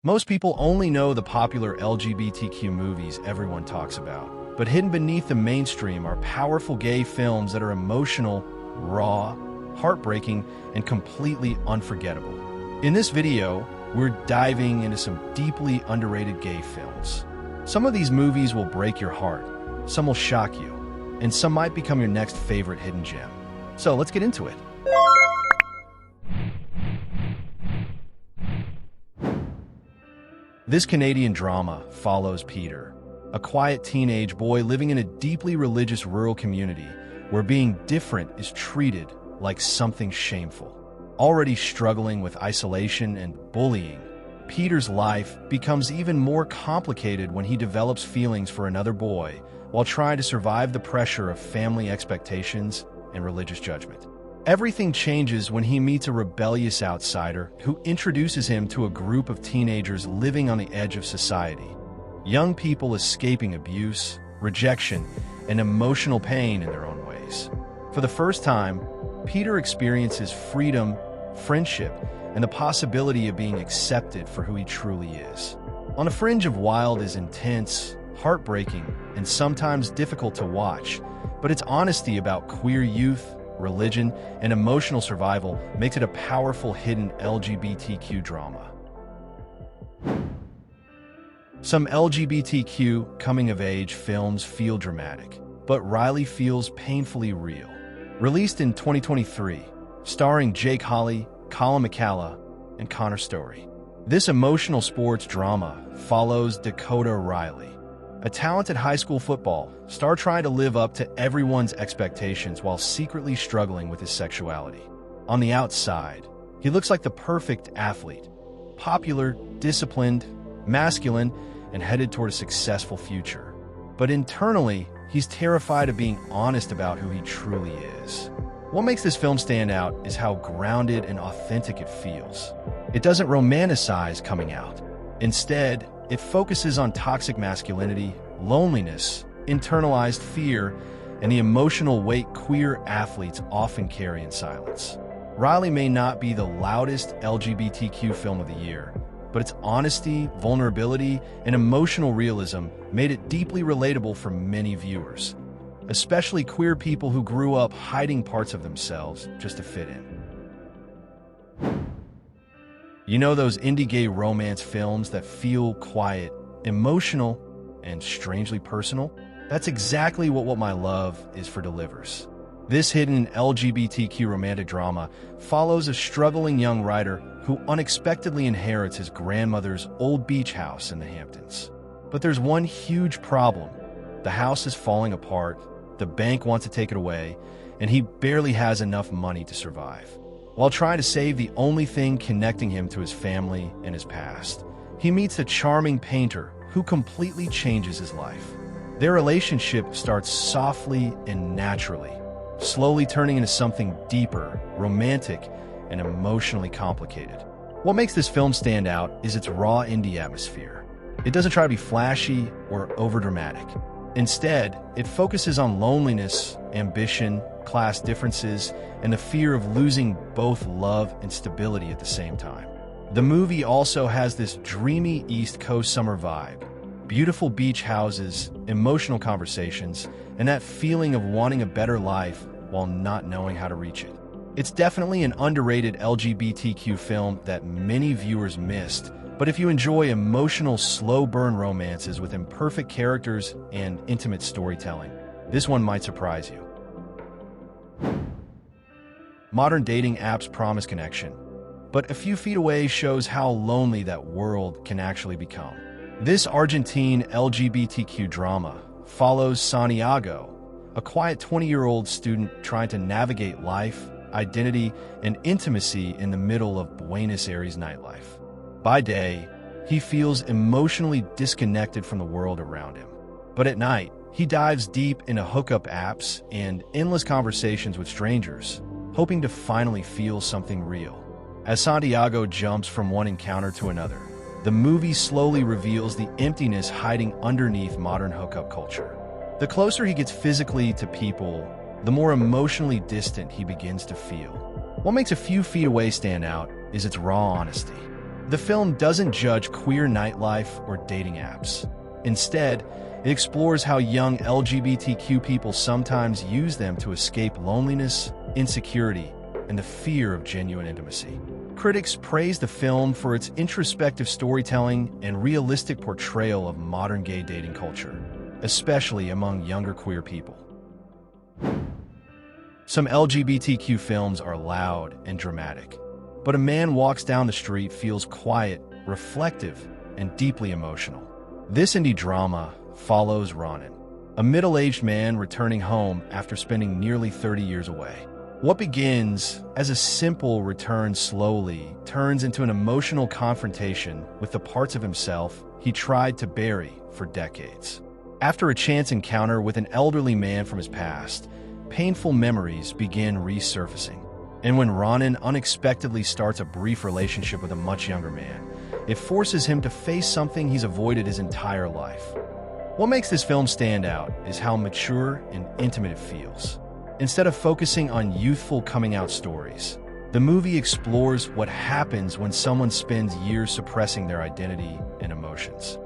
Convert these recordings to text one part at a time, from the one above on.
Most people only know the popular LGBTQ movies everyone talks about, but hidden beneath the mainstream are powerful gay films that are emotional, raw, heartbreaking, and completely unforgettable. In this video, we're diving into some deeply underrated gay films. Some of these movies will break your heart, some will shock you, and some might become your next favorite hidden gem. So let's get into it. This Canadian drama follows Peter, a quiet teenage boy living in a deeply religious rural community where being different is treated like something shameful. Already struggling with isolation and bullying, Peter's life becomes even more complicated when he develops feelings for another boy while trying to survive the pressure of family expectations and religious judgment. Everything changes when he meets a rebellious outsider who introduces him to a group of teenagers living on the edge of society. Young people escaping abuse, rejection, and emotional pain in their own ways. For the first time, Peter experiences freedom, friendship, and the possibility of being accepted for who he truly is. On the Fringe of Wild is intense, heartbreaking, and sometimes difficult to watch, but its honesty about queer youth, religion, and emotional survival makes it a powerful hidden LGBTQ drama. Some LGBTQ coming-of-age films feel dramatic, but Riley feels painfully real. Released in 2023, starring Jake Holly, Colin McCalla, and Connor Story. This emotional sports drama follows Dakota Riley, a talented high school football star trying to live up to everyone's expectations while secretly struggling with his sexuality. On the outside, he looks like the perfect athlete, popular, disciplined, masculine, and headed toward a successful future. But internally, he's terrified of being honest about who he truly is. What makes this film stand out is how grounded and authentic it feels. It doesn't romanticize coming out. Instead, it focuses on toxic masculinity, loneliness, internalized fear, and the emotional weight queer athletes often carry in silence. Riley may not be the loudest LGBTQ film of the year, but its honesty, vulnerability, and emotional realism made it deeply relatable for many viewers, especially queer people who grew up hiding parts of themselves just to fit in. You know those indie gay romance films that feel quiet, emotional, and strangely personal? That's exactly what My Love Is for delivers. This hidden LGBTQ romantic drama follows a struggling young writer who unexpectedly inherits his grandmother's old beach house in the Hamptons. But there's one huge problem. The house is falling apart, the bank wants to take it away, and he barely has enough money to survive. While trying to save the only thing connecting him to his family and his past, he meets a charming painter who completely changes his life. Their relationship starts softly and naturally, slowly turning into something deeper, romantic, and emotionally complicated. What makes this film stand out is its raw indie atmosphere. It doesn't try to be flashy or overdramatic. Instead, it focuses on loneliness, ambition, class differences, and the fear of losing both love and stability at the same time. The movie also has this dreamy East Coast summer vibe, beautiful beach houses, emotional conversations, and that feeling of wanting a better life while not knowing how to reach it. It's definitely an underrated LGBTQ film that many viewers missed, but if you enjoy emotional, slow-burn romances with imperfect characters and intimate storytelling, this one might surprise you. Modern dating apps promise connection, but a few feet away shows how lonely that world can actually become. This Argentine LGBTQ drama follows Santiago, a quiet 20-year-old student trying to navigate life, identity, and intimacy in the middle of Buenos Aires nightlife. By day, he feels emotionally disconnected from the world around him. But at night, he dives deep into hookup apps and endless conversations with strangers, hoping to finally feel something real. As Santiago jumps from one encounter to another, the movie slowly reveals the emptiness hiding underneath modern hookup culture. The closer he gets physically to people, the more emotionally distant he begins to feel. What makes A Few Feet Away stand out is its raw honesty. The film doesn't judge queer nightlife or dating apps. Instead, it explores how young LGBTQ people sometimes use them to escape loneliness, insecurity, and the fear of genuine intimacy. Critics praise the film for its introspective storytelling and realistic portrayal of modern gay dating culture, especially among younger queer people. Some LGBTQ films are loud and dramatic, but A Man Walks Down the Street feels quiet, reflective, and deeply emotional. This indie drama follows Ronan, a middle-aged man returning home after spending nearly 30 years away. What begins as a simple return slowly turns into an emotional confrontation with the parts of himself he tried to bury for decades. After a chance encounter with an elderly man from his past, painful memories begin resurfacing. And when Ronan unexpectedly starts a brief relationship with a much younger man, it forces him to face something he's avoided his entire life. What makes this film stand out is how mature and intimate it feels. Instead of focusing on youthful coming-out stories, the movie explores what happens when someone spends years suppressing their identity and emotions.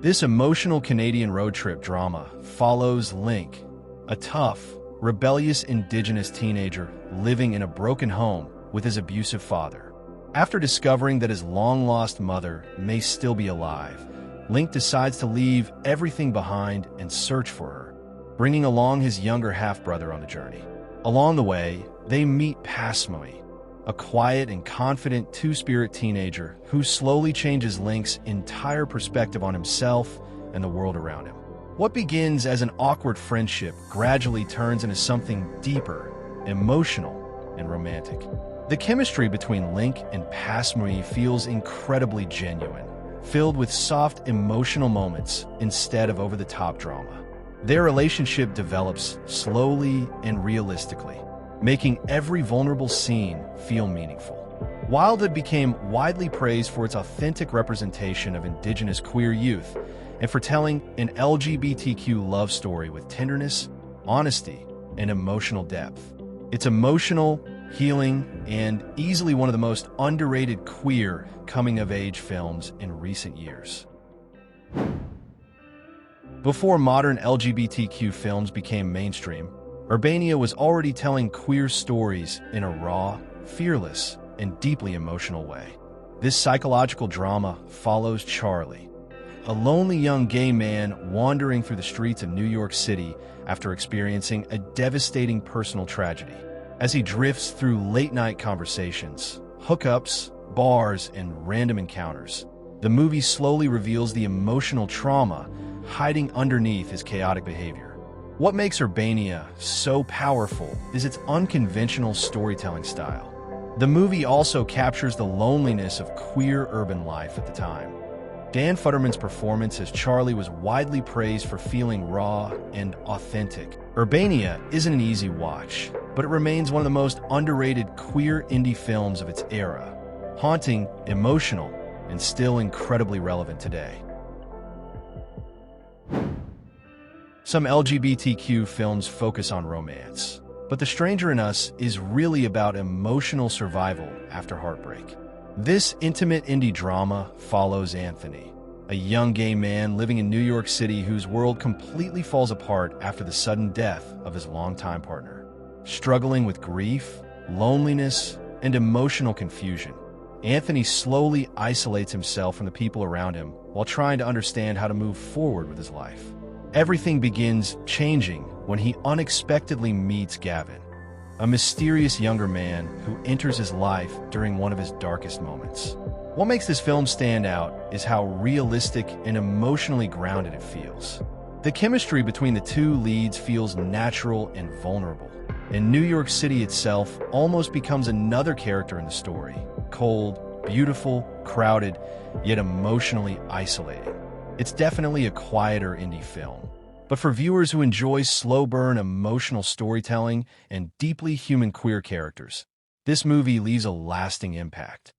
This emotional Canadian road trip drama follows Link, a tough, rebellious Indigenous teenager living in a broken home with his abusive father. After discovering that his long-lost mother may still be alive, Link decides to leave everything behind and search for her, bringing along his younger half-brother on the journey. Along the way, they meet Pasmoe, a quiet and confident two-spirit teenager who slowly changes Link's entire perspective on himself and the world around him. What begins as an awkward friendship gradually turns into something deeper, emotional, and romantic. The chemistry between Link and Pasmoe feels incredibly genuine, filled with soft emotional moments instead of over-the-top drama. Their relationship develops slowly and realistically, making every vulnerable scene feel meaningful. Wildhood became widely praised for its authentic representation of Indigenous queer youth and for telling an LGBTQ love story with tenderness, honesty, and emotional depth. It's emotional, healing, and easily one of the most underrated queer coming-of-age films in recent years. Before modern LGBTQ films became mainstream, Urbania was already telling queer stories in a raw, fearless, and deeply emotional way. This psychological drama follows Charlie, a lonely young gay man wandering through the streets of New York City after experiencing a devastating personal tragedy. As he drifts through late-night conversations, hookups, bars, and random encounters, the movie slowly reveals the emotional trauma hiding underneath his chaotic behavior. What makes Urbania so powerful is its unconventional storytelling style. The movie also captures the loneliness of queer urban life at the time. Dan Futterman's performance as Charlie was widely praised for feeling raw and authentic. Urbania isn't an easy watch, but it remains one of the most underrated queer indie films of its era. Haunting, emotional, and still incredibly relevant today. Some LGBTQ films focus on romance, but The Stranger in Us is really about emotional survival after heartbreak. This intimate indie drama follows Anthony, a young gay man living in New York City whose world completely falls apart after the sudden death of his longtime partner. Struggling with grief, loneliness, and emotional confusion, Anthony slowly isolates himself from the people around him while trying to understand how to move forward with his life. Everything begins changing when he unexpectedly meets Gavin, a mysterious younger man who enters his life during one of his darkest moments. What makes this film stand out is how realistic and emotionally grounded it feels. The chemistry between the two leads feels natural and vulnerable, and New York City itself almost becomes another character in the story, cold, beautiful, crowded, yet emotionally isolating. It's definitely a quieter indie film, but for viewers who enjoy slow-burn emotional storytelling and deeply human queer characters, this movie leaves a lasting impact.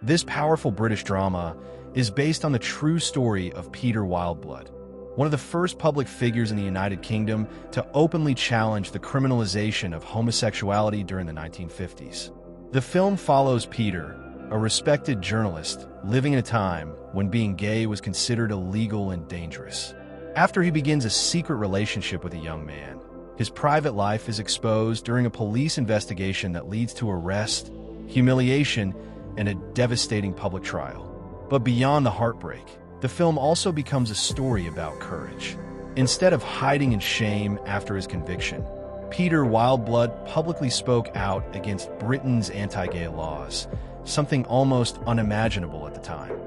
This powerful British drama is based on the true story of Peter Wildblood, one of the first public figures in the United Kingdom to openly challenge the criminalization of homosexuality during the 1950s. The film follows Peter, a respected journalist living in a time when being gay was considered illegal and dangerous. After he begins a secret relationship with a young man, his private life is exposed during a police investigation that leads to arrest, humiliation, and a devastating public trial. But beyond the heartbreak, the film also becomes a story about courage. Instead of hiding in shame after his conviction, Peter Wildblood publicly spoke out against Britain's anti-gay laws, something almost unimaginable at the time.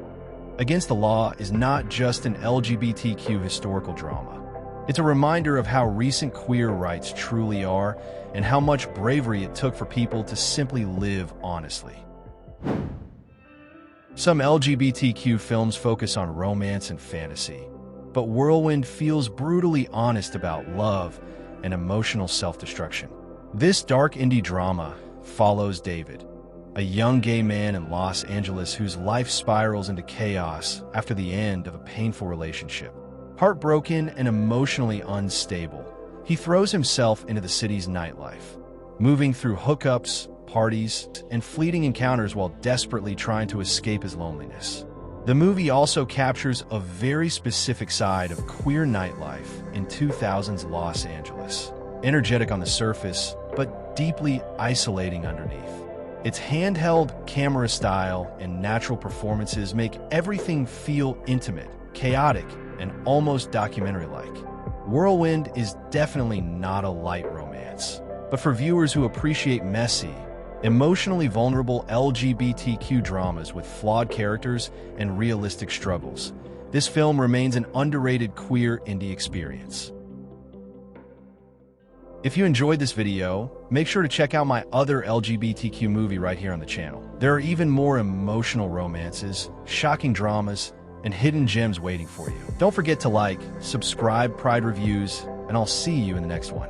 Against the Law is not just an LGBTQ historical drama. It's a reminder of how recent queer rights truly are and how much bravery it took for people to simply live honestly. Some LGBTQ films focus on romance and fantasy, but Whirlwind feels brutally honest about love and emotional self-destruction. This dark indie drama follows David, a young gay man in Los Angeles whose life spirals into chaos after the end of a painful relationship. Heartbroken and emotionally unstable, he throws himself into the city's nightlife, moving through hookups, parties, and fleeting encounters while desperately trying to escape his loneliness. The movie also captures a very specific side of queer nightlife in 2000's Los Angeles. Energetic on the surface, but deeply isolating underneath. Its handheld camera style and natural performances make everything feel intimate, chaotic, and almost documentary-like. Whirlwind is definitely not a light romance, but for viewers who appreciate messy, emotionally vulnerable LGBTQ dramas with flawed characters and realistic struggles, this film remains an underrated queer indie experience. If you enjoyed this video, make sure to check out my other LGBTQ movie right here on the channel. There are even more emotional romances, shocking dramas, and hidden gems waiting for you. Don't forget to like, subscribe, Pride Reviews, and I'll see you in the next one.